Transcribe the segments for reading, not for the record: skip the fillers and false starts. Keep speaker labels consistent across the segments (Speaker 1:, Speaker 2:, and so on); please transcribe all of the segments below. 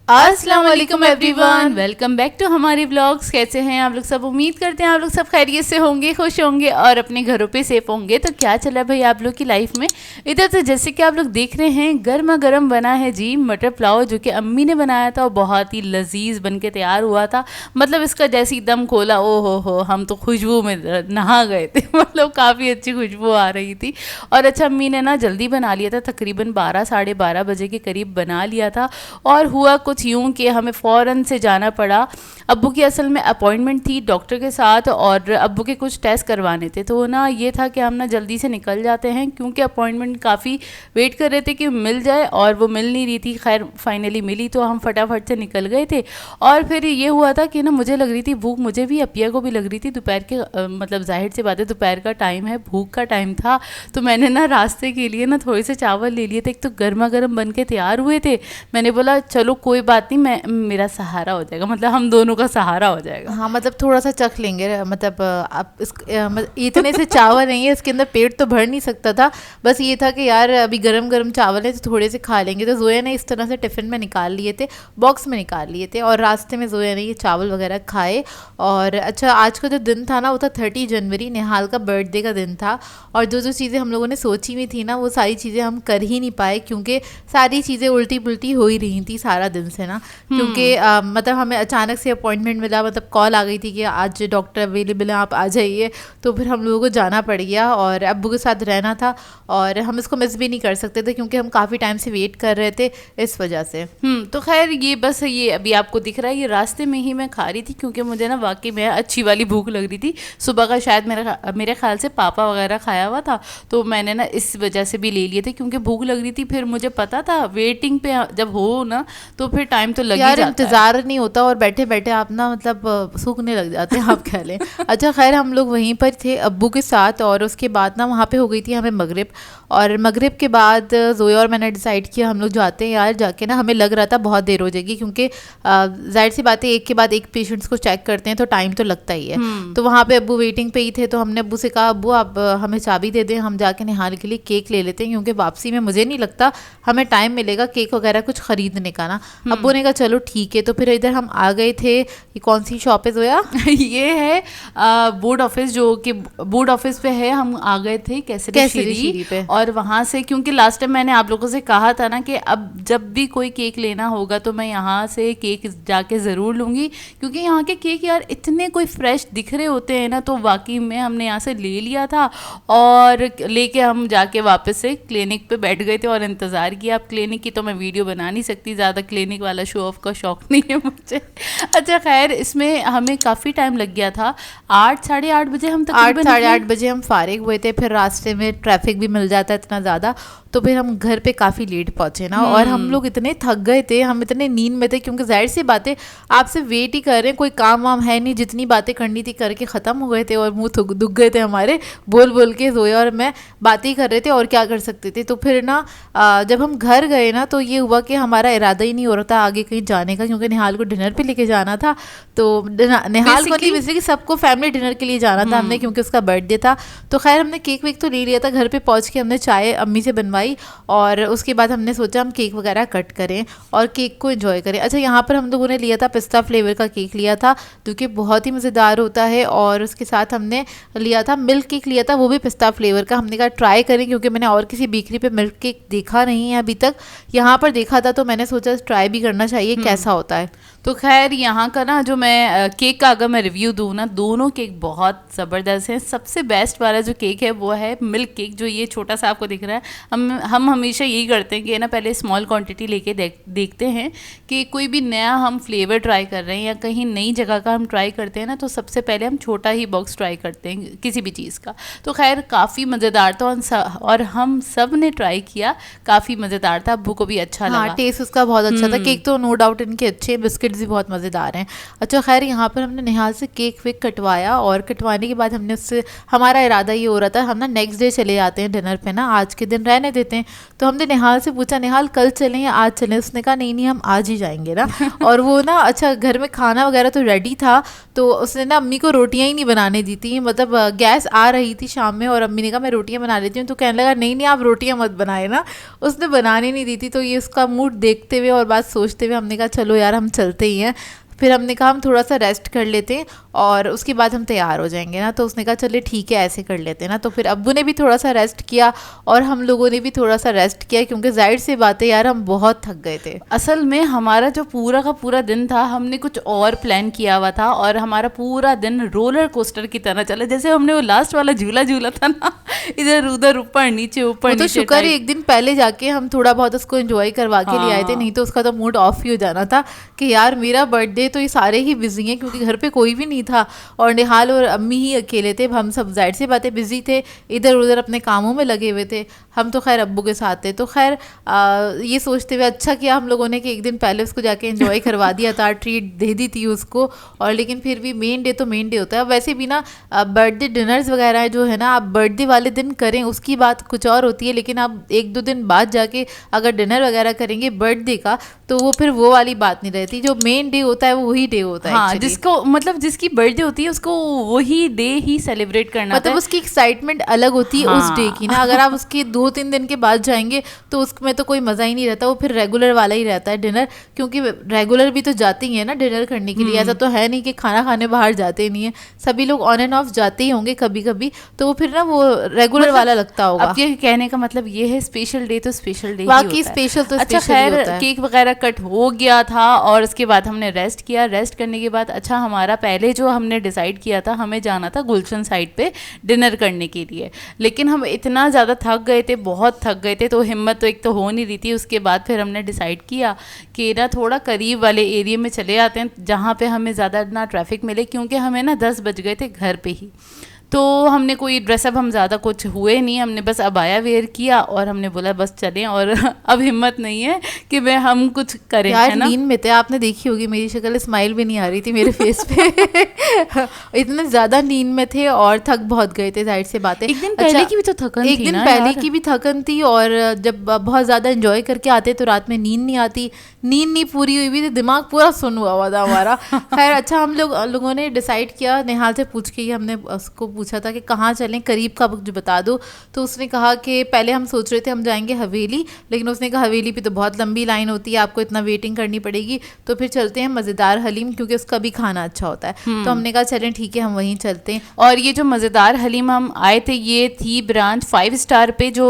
Speaker 1: अस्सलाम वालेकुम everyone, welcome back to हमारे व्लॉग्स। कैसे हैं आप लोग सब? उम्मीद करते हैं आप लोग सब खैरियत से होंगे, खुश होंगे और अपने घरों पे सेफ होंगे। तो क्या चला भाई आप लोग की लाइफ में? इधर तो जैसे कि आप लोग देख रहे हैं गर्मा गर्म बना है जी मटर पुलाव, जो कि अम्मी ने बनाया था और बहुत ही लजीज बन के तैयार हुआ था। मतलब इसका जैसे ही दम खोला, ओ हो हम तो खुशबू में नहा गए थे। मतलब काफ़ी अच्छी खुशबू आ रही थी। और अच्छा, अम्मी ने ना जल्दी बना लिया था, तकरीबन 12 साढ़े 12 बजे के करीब बना लिया था। और हुआ कुछ यूँ कि हमें फ़ौरन से जाना पड़ा। अब्बू की असल में अपॉइंटमेंट थी डॉक्टर के साथ और अब्बू के कुछ टेस्ट करवाने थे। तो ना ये था कि हम ना जल्दी से निकल जाते हैं, क्योंकि अपॉइंटमेंट काफ़ी वेट कर रहे थे कि मिल जाए और वो मिल नहीं रही थी। खैर फाइनली मिली तो हम फटाफट से निकल गए थे। और फिर ये हुआ था कि ना मुझे लग रही थी भूख, मुझे भी अपिया को भी लग रही थी। दोपहर के मतलब जाहिर सी बात है दोपहर का टाइम है, भूख का टाइम था। तो मैंने ना रास्ते के लिए ना थोड़े से चावल ले लिए थे। एक तो गर्मा गर्म बन के तैयार हुए थे। मैंने बोला चलो कोई बात नहीं, मैं मेरा सहारा हो जाएगा, मतलब हम दोनों का सहारा हो जाएगा।
Speaker 2: हाँ, मतलब थोड़ा सा चख लेंगे। मतलब आप इतने से चावल नहीं है, इसके अंदर पेट तो भर नहीं सकता था। बस ये था कि यार अभी गरम गरम चावल है तो थोड़े से खा लेंगे। तो जोया ने इस तरह से टिफ़िन में निकाल लिए थे, बॉक्स में निकाल लिए थे और रास्ते में जोया ने ये चावल वगैरह खाए। और अच्छा, आज का जो दिन था ना वो था 30 जनवरी, निहाल का बर्थडे का दिन था। और जो जो चीज़ें हम लोगों ने सोची हुई थी ना वो सारी चीज़ें हम कर ही नहीं पाए, क्योंकि सारी चीज़ें उल्टी पुल्टी हो ही रही थी सारा दिन से ना। क्योंकि मतलब हमें अचानक से अपॉइंटमेंट मिला, मतलब कॉल आ गई थी कि आज डॉक्टर अवेलेबल है, आप आ जाइए। तो फिर हम लोगों को जाना पड़ गया और अब्बू के साथ रहना था और हम इसको मिस भी नहीं कर सकते थे, क्योंकि हम काफ़ी टाइम से वेट कर रहे थे इस वजह से।
Speaker 1: तो खैर ये बस ये अभी आपको दिख रहा है, ये रास्ते में ही मैं खा रही थी, क्योंकि मुझे ना वाकई में अच्छी वाली भूख लग रही थी। सुबह का शायद मेरे ख्याल से पापा वगैरह खाया हुआ था, तो मैंने ना इस वजह से भी ले लिए थे, क्योंकि भूख लग रही थी। फिर मुझे पता था वेटिंग पे जब हो ना तो फिर टाइम तो लग ही जाता है,
Speaker 2: इंतज़ार नहीं होता और बैठे बैठे आप ना मतलब सूखने लग जाते हैं, आप कह लें। अच्छा खैर, हम लोग वहीं पर थे अब्बू के साथ और उसके बाद ना वहाँ पे हो गई थी हमें मगरिब। और मगरिब के बाद जोया और मैंने डिसाइड किया हम लोग जाते हैं यार। जाके ना हमें लग रहा था बहुत देर हो जाएगी, क्योंकि जाहिर सी बात है एक के बाद एक पेशेंट्स को चेक करते हैं तो टाइम तो लगता ही है। तो वहाँ पे अब्बू वेटिंग पे ही थे, तो हमने अब्बू से कहा अब्बू आप हमें चाबी दे दें, हम जाके निहाल के लिए केक ले लेते हैं, क्योंकि वापसी में मुझे नहीं लगता हमें टाइम मिलेगा केक वगैरह कुछ खरीदने का ना। अब्बू ने कहा चलो ठीक है। तो फिर इधर हम आ गए थे। ये कौन सी शॉप है जोया?
Speaker 1: ये है बोर्ड ऑफिस, जो कि बोर्ड ऑफिस पे है। हम आ गए थे केसरी शीरी पे। और वहाँ से, क्योंकि लास्ट टाइम मैंने आप लोगों से कहा था ना कि अब जब भी कोई केक लेना होगा तो मैं यहाँ से केक जाके ज़रूर लूँगी, क्योंकि यहाँ के केक यार इतने कोई फ्रेश दिख रहे होते हैं ना। तो वाकई में हमने यहाँ से ले लिया था और लेके हम जाके वापस से क्लिनिक पे बैठ गए थे और इंतज़ार किया। अब क्लिनिक की तो मैं वीडियो बना नहीं सकती, ज़्यादा क्लिनिक वाला शो ऑफ का शौक नहीं है मुझे। अच्छा खैर, इसमें हमें काफ़ी टाइम लग गया था। 8 साढ़े 8 बजे हम तकरीबन
Speaker 2: 8 साढ़े 8 बजे हम फारिग हुए थे। फिर रास्ते में ट्रैफिक भी मिल जाता है इतना ज़्यादा, तो फिर हम घर पे काफ़ी लेट पहुँचे ना। और हम लोग इतने थक गए थे, हम इतने नींद में थे, क्योंकि जाहिर सी बातें आपसे वेट ही कर रहे हैं, कोई काम वाम है नहीं। जितनी बातें करनी थी करके ख़त्म हो गए थे और मुँह दुख गए थे हमारे, बोल बोल के जोया और मैं बातें ही कर रहे थे और क्या कर सकते थे। तो फिर ना जब हम घर गए ना तो ये हुआ कि हमारा इरादा ही नहीं हो रहा था आगे कहीं जाने का, क्योंकि निहाल को डिनर पे लेके जाना था। तो निहाल को नहीं, बेसिकली सबको फैमिली डिनर के लिए जाना था हमने, क्योंकि उसका बर्थडे था। तो खैर हमने केक वेक तो ले लिया था। घर पे पहुंच के हमने चाय अम्मी से बनवाई और उसके बाद हमने सोचा हम केक वगैरह कट करें और केक को एंजॉय करें। अच्छा, यहाँ पर हम लोगों ने लिया था पिस्ता फ्लेवर का केक लिया था, जो कि बहुत ही मज़ेदार होता है। और उसके साथ हमने लिया था मिल्क केक लिया था, वो भी पिस्ता फ्लेवर का। हमने कहा ट्राई करें, क्योंकि मैंने और किसी बेकरी पे मिल्क केक देखा नहीं है अभी तक, यहाँ पर देखा था, तो मैंने सोचा ट्राई भी करना चाहिए कैसा होता है।
Speaker 1: तो खैर यहाँ का ना जो मैं केक का अगर मैं रिव्यू दूँ ना, दोनों केक बहुत ज़बरदस्त हैं। सबसे बेस्ट वाला जो केक है वो है मिल्क केक, जो ये छोटा सा आपको दिख रहा है। हम हमेशा यही करते हैं कि ना पहले स्मॉल क्वांटिटी लेके देखते हैं कि कोई भी नया हम फ्लेवर ट्राई कर रहे हैं या कहीं नई जगह का हम ट्राई करते हैं ना, तो सबसे पहले हम छोटा ही बॉक्स ट्राई करते हैं किसी भी चीज़ का। तो खैर काफ़ी मज़ेदार था और हम सब ने ट्राई किया, काफ़ी मज़ेदार था। अब्बू को भी अच्छा लगा।
Speaker 2: टेस्ट उसका बहुत अच्छा था। केक तो नो डाउट इनके अच्छे, बिस्किट चॉकलेट्स भी बहुत मज़ेदार हैं। अच्छा खैर यहाँ पर हमने निहाल से केक वेक कटवाया, और कटवाने के बाद हमने उससे, हमारा इरादा ये हो रहा था हम ना नेक्स्ट डे चले जाते हैं डिनर पे ना, आज के दिन रहने देते हैं। तो हमने निहाल से पूछा निहाल कल चलें या आज चलें, उसने कहा नहीं नहीं हम आज ही जाएंगे ना। और वो ना अच्छा घर में खाना वगैरह तो रेडी था, तो उसने ना अम्मी को रोटियां ही नहीं बनाने दी थी, मतलब गैस आ रही थी शाम में और अम्मी ने कहा मैं रोटियां बना लेती हूँ, तो कहने लगा नहीं नहीं आप रोटियां मत बनाए ना, उसने बनाने नहीं दी थी। तो ये उसका मूड देखते हुए और बात सोचते हुए हमने कहा चलो यार हम चलते ही हैं। फिर हमने कहा हम थोड़ा सा रेस्ट कर लेते हैं और उसके बाद हम तैयार हो जाएंगे ना, तो उसने कहा चलिए ठीक है ऐसे कर लेते हैं ना। तो फिर अब्बू ने भी थोड़ा सा रेस्ट किया और हम लोगों ने भी थोड़ा सा रेस्ट किया, क्योंकि जाहिर सी बात है यार हम बहुत थक गए थे।
Speaker 1: असल में हमारा जो पूरा का पूरा दिन था हमने कुछ और प्लान किया हुआ था, और हमारा पूरा दिन रोलर कोस्टर की तरह चला, जैसे हमने वो लास्ट वाला झूला झूला था ना, इधर उधर ऊपर नीचे ऊपर
Speaker 2: तो शुक्र है एक दिन पहले जाके हम थोड़ा बहुत उसको एंजॉय करवा के लिए आए थे, नहीं तो उसका तो मूड ऑफ ही हो जाना था कि यार मेरा बर्थडे तो ये सारे ही बिजी हैं, क्योंकि घर पे कोई भी नहीं था और निहाल और अम्मी ही अकेले थे। हम सब जाहिर सी बातें बिजी थे, इधर उधर अपने कामों में लगे हुए थे। हम तो खैर अब्बू के साथ थे, तो खैर ये सोचते हुए अच्छा किया हम लोगों ने कि एक दिन पहले उसको जाके एंजॉय करवा दिया था, ट्रीट दे दी थी उसको। और लेकिन फिर भी मेन डे तो मेन डे होता है। वैसे भी ना बर्थडे डिनर्स वगैरह जो है ना, आप बर्थडे वाले दिन करें उसकी बात कुछ और होती है, लेकिन आप एक दो दिन बाद जाके अगर डिनर वगैरह करेंगे बर्थडे का, तो वो फिर वो वाली बात नहीं रहती। जो मेन डे होता है वो वही डे होता है।
Speaker 1: हाँ, जिसको मतलब जिसकी बर्थडे होती है उसको वही डे ही सेलिब्रेट करना,
Speaker 2: मतलब उसकी एक्साइटमेंट अलग होती है उस डे की ना। अगर आप उसके 2-3 दिन के बाद जाएंगे तो उसमें तो कोई मज़ा ही नहीं रहता, वो फिर रेगुलर वाला ही रहता है डिनर, क्योंकि रेगुलर भी तो जाते ही है ना डिनर करने के लिए। ऐसा तो है नहीं कि खाना खाने बाहर जाते नहीं है, सभी लोग ऑन एंड ऑफ जाते ही होंगे कभी कभी, तो वो फिर ना वो रेगुलर वाला लगता होगा।
Speaker 1: अब ये कहने का मतलब ये है स्पेशल डे तो स्पेशल डे
Speaker 2: बाकी स्पेशल तो
Speaker 1: अच्छा खैर केक वगैरह कट हो गया था और उसके बाद हमने रेस्ट किया। रेस्ट करने के बाद अच्छा हमारा पहले जो हमने डिसाइड किया था हमें जाना था गुलशन साइड पे डिनर करने के लिए, लेकिन हम इतना ज़्यादा थक गए थे, बहुत थक गए थे, तो हिम्मत तो एक तो हो नहीं रही थी। उसके बाद फिर हमने डिसाइड किया कि ना थोड़ा करीब वाले एरिया में चले जाते हैं जहाँ पे हमें ज़्यादा ना ट्रैफिक मिले, क्योंकि हमें ना 10 बज गए थे घर पे ही। तो हमने कोई ड्रेसअप हम ज़्यादा कुछ हुए नहीं, हमने बस अबाया वेयर किया और हमने बोला बस चलें, और अब हिम्मत नहीं है कि हम कुछ करें।
Speaker 2: यार
Speaker 1: है ना?
Speaker 2: नींद में थे, आपने देखी होगी मेरी शक्ल, स्माइल भी नहीं आ रही थी मेरे फेस पे। इतने ज़्यादा नींद में थे और थक बहुत गए थे, जाहिर से बात है।
Speaker 1: एक दिन पहले की भी तो थकन थी,
Speaker 2: एक दिन पहले की भी थकन थी, और जब बहुत ज़्यादा एंजॉय करके आते तो रात में नींद नहीं आती, नींद नहीं पूरी हुई थी, दिमाग पूरा सुन हुआ था हमारा। खैर अच्छा हम लोगों ने डिसाइड किया, निहाल से पूछ के ही हमने उसको पूछा था कि कहाँ चलें, करीब का जो बता दो। तो उसने कहा कि पहले हम सोच रहे थे हम जाएंगे हवेली, लेकिन उसने कहा हवेली पे तो बहुत लंबी लाइन होती है, आपको इतना वेटिंग करनी पड़ेगी, तो फिर चलते हैं मज़ेदार हलीम, क्योंकि उसका भी खाना अच्छा होता है। तो हमने कहा चलें ठीक है हम वहीं चलते हैं।
Speaker 1: और ये जो मज़ेदार हलीम हम आए थे ये थी ब्रांच 5 स्टार पे, जो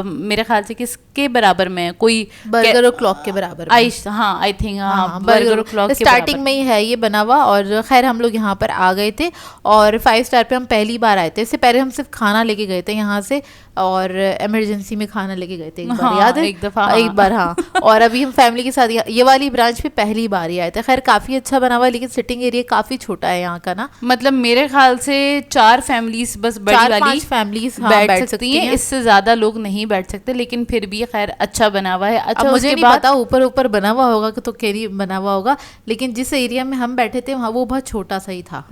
Speaker 1: मेरे ख्याल से किसके बराबर में है, कोई
Speaker 2: बर्गर और क्लॉक के बराबर।
Speaker 1: हाँ आई थिंक हाँ बर्गर और क्लॉक
Speaker 2: स्टार्टिंग में ही है ये बना हुआ। और खैर हम लोग यहाँ पर आ गए थे और 5 स्टार पे हम पहली बार आए थे। इससे पहले हम सिर्फ खाना लेके गए थे यहाँ से, और इमरजेंसी में खाना लेके गए थे एक बार, याद है?
Speaker 1: एक दफ़ा
Speaker 2: एक बार हाँ। और अभी हम फैमिली के साथ ये वाली ब्रांच पे पहली बार ही आए थे। खैर काफ़ी अच्छा बना हुआ है, लेकिन सिटिंग एरिया काफ़ी छोटा है यहाँ का ना,
Speaker 1: मतलब मेरे ख्याल से 4 फैमिलीज बस बड़ी वाली
Speaker 2: फैमिलीज
Speaker 1: बैठ सकती हैं, इससे ज़्यादा लोग नहीं बैठ सकते, लेकिन फिर भी खैर अच्छा बना हुआ है। अच्छा
Speaker 2: मुझे नहीं पता ऊपर बना हुआ होगा तो कैरी बना हुआ होगा, लेकिन जिस एरिया में हम बैठे थे वहाँ वो बहुत छोटा सा ही था।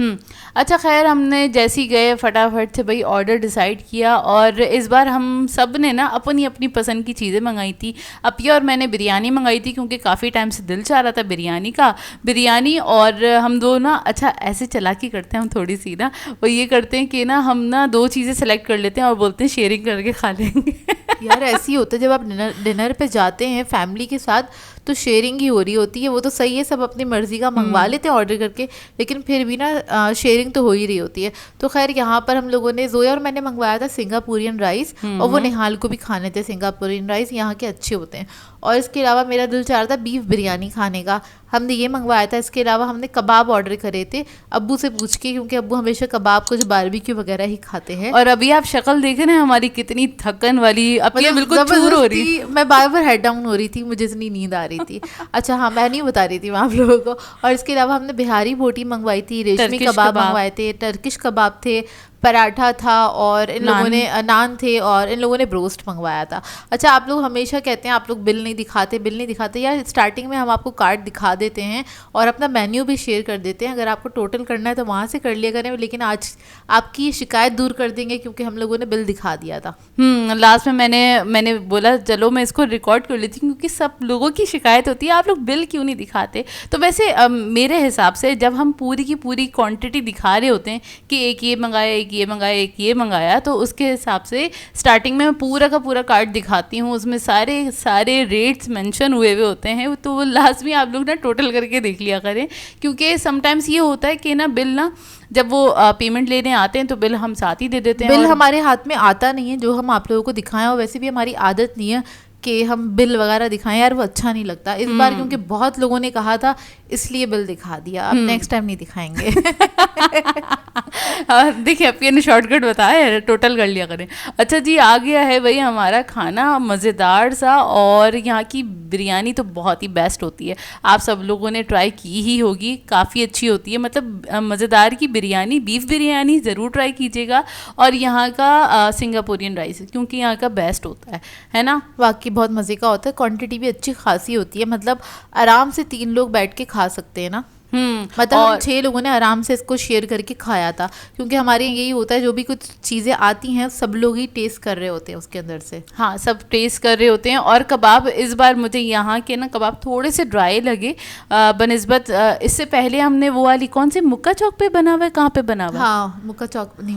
Speaker 1: अच्छा खैर हमने जैसे ही गए फटाफट से भाई ऑर्डर डिसाइड किया, और इस बार हम सब ने ना अपनी अपनी पसंद की चीज़ें मंगाई थी। अपिया और मैंने बिरयानी मंगाई थी, क्योंकि काफ़ी टाइम से दिल चाह रहा था बिरयानी। और हम दो ना अच्छा ऐसे चालाकी करते हैं हम थोड़ी सी ना, वो ये करते हैं कि ना हम ना 2 चीज़ें सेलेक्ट कर लेते हैं और बोलते हैं शेयरिंग करके खा लेंगे।
Speaker 2: यार ऐसे ही होता है जब आप डिनर पे जाते हैं फैमिली के साथ, तो शेयरिंग ही हो रही होती है। वो तो सही है, सब अपनी मर्जी का मंगवा लेते हैं ऑर्डर करके, लेकिन फिर भी ना शेयरिंग तो हो ही रही होती है। तो खैर यहाँ पर हम लोगों ने, जोया और मैंने मंगवाया था सिंगापुरियन राइस, और वो निहाल को भी खाने थे सिंगापुरियन राइस, यहाँ के अच्छे होते हैं। और इसके अलावा मेरा दिल चाह रहा था बीफ बिरयानी खाने का, हमने ये मंगवाया था। इसके अलावा हमने कबाब ऑर्डर करे थे अब्बू से पूछ के, क्योंकि अब्बू हमेशा कबाब कुछ बारबेक्यू वगैरह ही खाते हैं।
Speaker 1: और अभी आप शक्ल देखे ना हमारी कितनी थकन वाली, अब ये बिल्कुल चूर हो रही,
Speaker 2: मैं बार बार हेड डाउन हो रही थी, मुझे इतनी नींद आ रही थी। अच्छा हाँ मैं नहीं बता रही थी आप लोगों को। और इसके अलावा हमने बिहारी बोटी मंगवाई थी, रेशमी कबाब मंगवाए थे, टर्किश कबाब थे, पराठा था और इन लोगों
Speaker 1: नान।
Speaker 2: ने नान थे और इन लोगों ने ब्रोस्ट मंगवाया था। अच्छा, आप लोग हमेशा कहते हैं आप लोग बिल नहीं दिखाते यार। स्टार्टिंग में हम आपको कार्ड दिखा देते हैं और अपना मेन्यू भी शेयर कर देते हैं, अगर आपको टोटल करना है तो वहाँ से कर लिया करें, लेकिन आज आपकी शिकायत दूर कर देंगे क्योंकि हम लोगों ने बिल दिखा दिया था।
Speaker 1: लास्ट में मैंने बोला चलो मैं इसको रिकॉर्ड कर लेती हूँ, क्योंकि सब लोगों की शिकायत होती है आप लोग बिल क्यों नहीं दिखाते। तो वैसे मेरे हिसाब से जब हम पूरी की पूरी क्वांटिटी दिखा रहे होते हैं कि एक ये मंगाया, एक ये मंगाया, एक ये मंगाया, तो उसके हिसाब से स्टार्टिंग में मैं पूरा का पूरा कार्ड दिखाती हूँ, उसमें सारे रेट्स मेंशन हुए होते हैं, तो वो लास्ट में आप लोग ना टोटल करके देख लिया करें, क्योंकि समटाइम्स ये होता है कि ना बिल ना जब वो पेमेंट लेने आते हैं तो बिल हम साथ ही दे देते हैं।
Speaker 2: बिल हमारे हाथ में आता नहीं है जो हम आप लोगों को दिखाएं, और वैसे भी हमारी आदत नहीं है कि हम बिल वगैरह दिखाएं यार, वो अच्छा नहीं लगता। इस बार क्योंकि बहुत लोगों ने कहा था इसलिए बिल दिखा दिया, अब नेक्स्ट टाइम नहीं दिखाएंगे।
Speaker 1: देखिए आपके ने शॉर्टकट बताया, टोटल कर लिया करें। अच्छा जी, आ गया है भाई हमारा खाना, मज़ेदार सा, और यहाँ की बिरयानी तो बहुत ही बेस्ट होती है, आप सब लोगों ने ट्राई की ही होगी, काफ़ी अच्छी होती है। मतलब मज़ेदार की बिरयानी, बीफ बिरयानी ज़रूर ट्राई कीजिएगा, और यहाँ का सिंगापुरियन राइस क्योंकि यहाँ का बेस्ट होता है ना,
Speaker 2: वाकई बहुत मज़े का होता है। क्वांटिटी भी अच्छी खासी होती है, मतलब आराम से 3 लोग बैठ के खा सकते हैं ना। मतलब हम 6 लोगों ने आराम से इसको शेयर करके खाया था, क्योंकि हमारे यही होता है जो भी कुछ चीज़ें आती हैं सब लोग ही टेस्ट कर रहे होते हैं उसके अंदर से।
Speaker 1: हाँ, सब टेस्ट कर रहे होते हैं। और कबाब इस बार मुझे यहाँ के ना कबाब थोड़े से ड्राई लगे बनिस्बत इससे पहले हमने वो वाली कौन सी मुक्का चौक पे बना हुआ है, कहाँ पे बना हुआ है?
Speaker 2: हाँ, मुक्का चौक नहीं,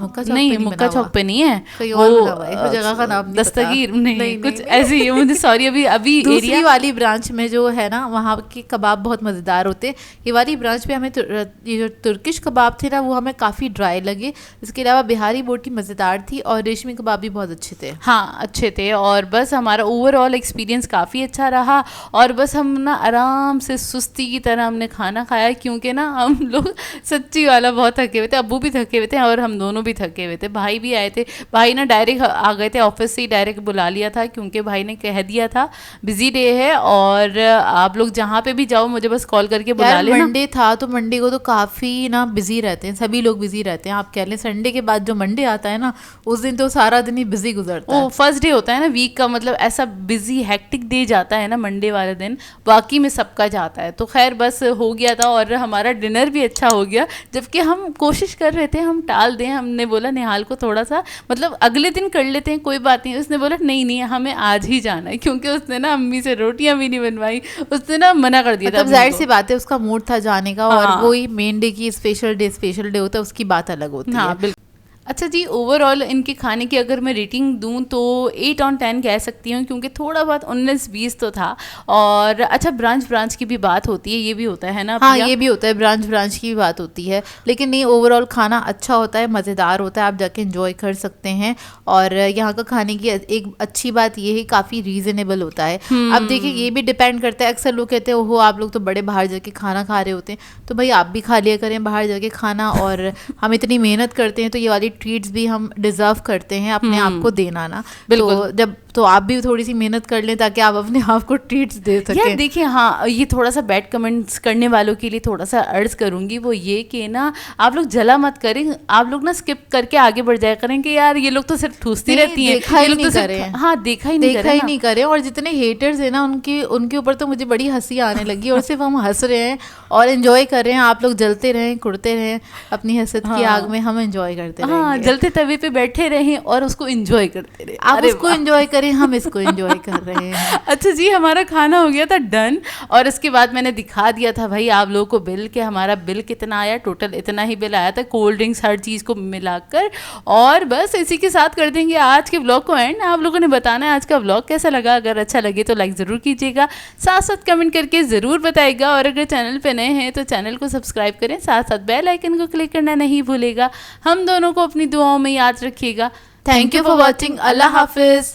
Speaker 2: मुक्का
Speaker 1: चौक पे नहीं है,
Speaker 2: कहीं और बना हुआ है, वो जगह का नाम नहीं पता।
Speaker 1: दस्तगीर नहीं, कुछ ऐसे ही मुझे सॉरी अभी
Speaker 2: दूसरी
Speaker 1: एरिया
Speaker 2: वाली ब्रांच में जो है ना, वहाँ के कबाब बहुत मज़ेदार होते हैं। ये वाली ब्रांच पे हमें ये जो तुर्किश कबाब थे ना वो हमें काफ़ी ड्राई लगे, इसके अलावा बिहारी बोटी मज़ेदार थी और रेशमी कबाब भी बहुत अच्छे थे।
Speaker 1: हाँ, अच्छे थे, और बस हमारा ओवरऑल एक्सपीरियंस काफ़ी अच्छा रहा, और बस हम ना आराम से सुस्ती की तरह हमने खाना खाया, क्योंकि ना हम लोग सच्ची वाला बहुत थके हुए थे, अब्बू भी थके हुए थे और हम दोनों भी थके हुए थे। भाई भी आए थे, भाई ना डायरेक्ट आ गए थे, ऑफिस से ही डायरेक्ट बुला लिया था, क्योंकि भाई ने कह दिया था बिजी डे है और आप लोग जहाँ पे भी जाओ मुझे बस कॉल करके बुला लेना।
Speaker 2: मंडे था तो मंडे को तो काफ़ी ना बिजी रहते हैं, सभी लोग बिजी रहते हैं। आप कह लें संडे के बाद जो मंडे आता है ना, उस दिन तो सारा दिन ही बिजी गुजरता है।
Speaker 1: फर्स्ट डे होता है ना वीक का, मतलब ऐसा बिजी हैक्टिक डे जाता है ना मंडे वाले दिन, बाकी में सबका जाता है। तो खैर बस हो गया था, और हमारा डिनर भी अच्छा हो गया, जबकि हम कोशिश कर रहे थे हम टाल दें। हमने बोला निहाल को थोड़ा सा मतलब अगले दिन कर लेते हैं, कोई बात नहीं। उसने बोला नहीं हमें आज ही जाना है, क्योंकि उसने ना अम्मी से रोटियां भी नहीं बनवाई, उसने ना मना कर दिया था।
Speaker 2: मतलब जाहिर सी बात है उसका मूड था जाने का, और वही मेन डे की स्पेशल डे होता है, उसकी बात अलग होती है।
Speaker 1: हाँ बिल्कुल। अच्छा जी, ओवरऑल इनके खाने की अगर मैं रेटिंग दूं तो 8 on 10 कह सकती हूँ, क्योंकि थोड़ा बहुत 19-20 तो था। और अच्छा, ब्रांच की भी बात होती है, ये भी होता है ना?
Speaker 2: हाँ, ये भी होता है, ब्रांच की भी बात होती है, लेकिन नहीं, ओवरऑल खाना अच्छा होता है, मज़ेदार होता है, आप जाके एंजॉय कर सकते हैं। और यहाँ का खाने की एक अच्छी बात ये है, काफ़ी रीज़नेबल होता है। अब देखिए, ये भी डिपेंड करता है, अक्सर लोग कहते हैं ओहो आप लोग तो बड़े बाहर जाके खाना खा रहे होते हैं, तो भाई आप भी खा लिया करें बाहर जाके खाना, और हम इतनी मेहनत करते हैं तो ये वाली ट्रीट्स भी हम डिजर्व करते हैं अपने आप को देना ना। बिल्कुल, तो आप भी थोड़ी सी मेहनत कर लें ताकि आप अपने आप को ट्रीट्स दे सकें।
Speaker 1: यार देखिए, हाँ, ये थोड़ा सा बैड कमेंट्स करने वालों के लिए थोड़ा सा अर्ज करूंगी, वो ये कि ना आप लोग जला मत करें, आप लोग ना स्किप करके आगे बढ़ जाया करें कि यार ये लोग तो सिर्फ ठूसती रहती हैं,
Speaker 2: देखा ही नहीं करें। और जितने हेटर्स हैं ना उनके ऊपर तो मुझे बड़ी हंसी आने लगी, और सिर्फ हम हंस रहे हैं और एंजॉय कर रहे हैं। आप लोग जलते रहें, कुड़ते रहें अपनी हसद की आग में, हम एंजॉय करते रहें।
Speaker 1: हाँ, जलते तवे पे बैठे रहें और उसको एंजॉय करते रहें।
Speaker 2: आप उसको एंजॉय करें, हम इसको एंजॉय कर रहे हैं।
Speaker 1: अच्छा जी, हमारा खाना हो गया था डन, और इसके बाद मैंने दिखा दिया था भाई आप लोगों को बिल, कि हमारा बिल कितना आया, टोटल इतना ही बिल आया था, कोल्ड ड्रिंक्स हर चीज़ को मिलाकर। और बस इसी के साथ कर देंगे आज के व्लॉग को एंड। आप लोगों ने बताना है आज का व्लॉग कैसा लगा, अगर अच्छा लगे तो लाइक ज़रूर कीजिएगा, साथ साथ कमेंट करके ज़रूर बताइएगा, और अगर चैनल पे नए हैं तो चैनल को सब्सक्राइब करें, साथ साथ बेल आइकन को क्लिक करना नहीं भूलेगा। हम दोनों को अपनी दुआओं में याद रखिएगा।
Speaker 2: Thank you for watching. Allah हाफिज़।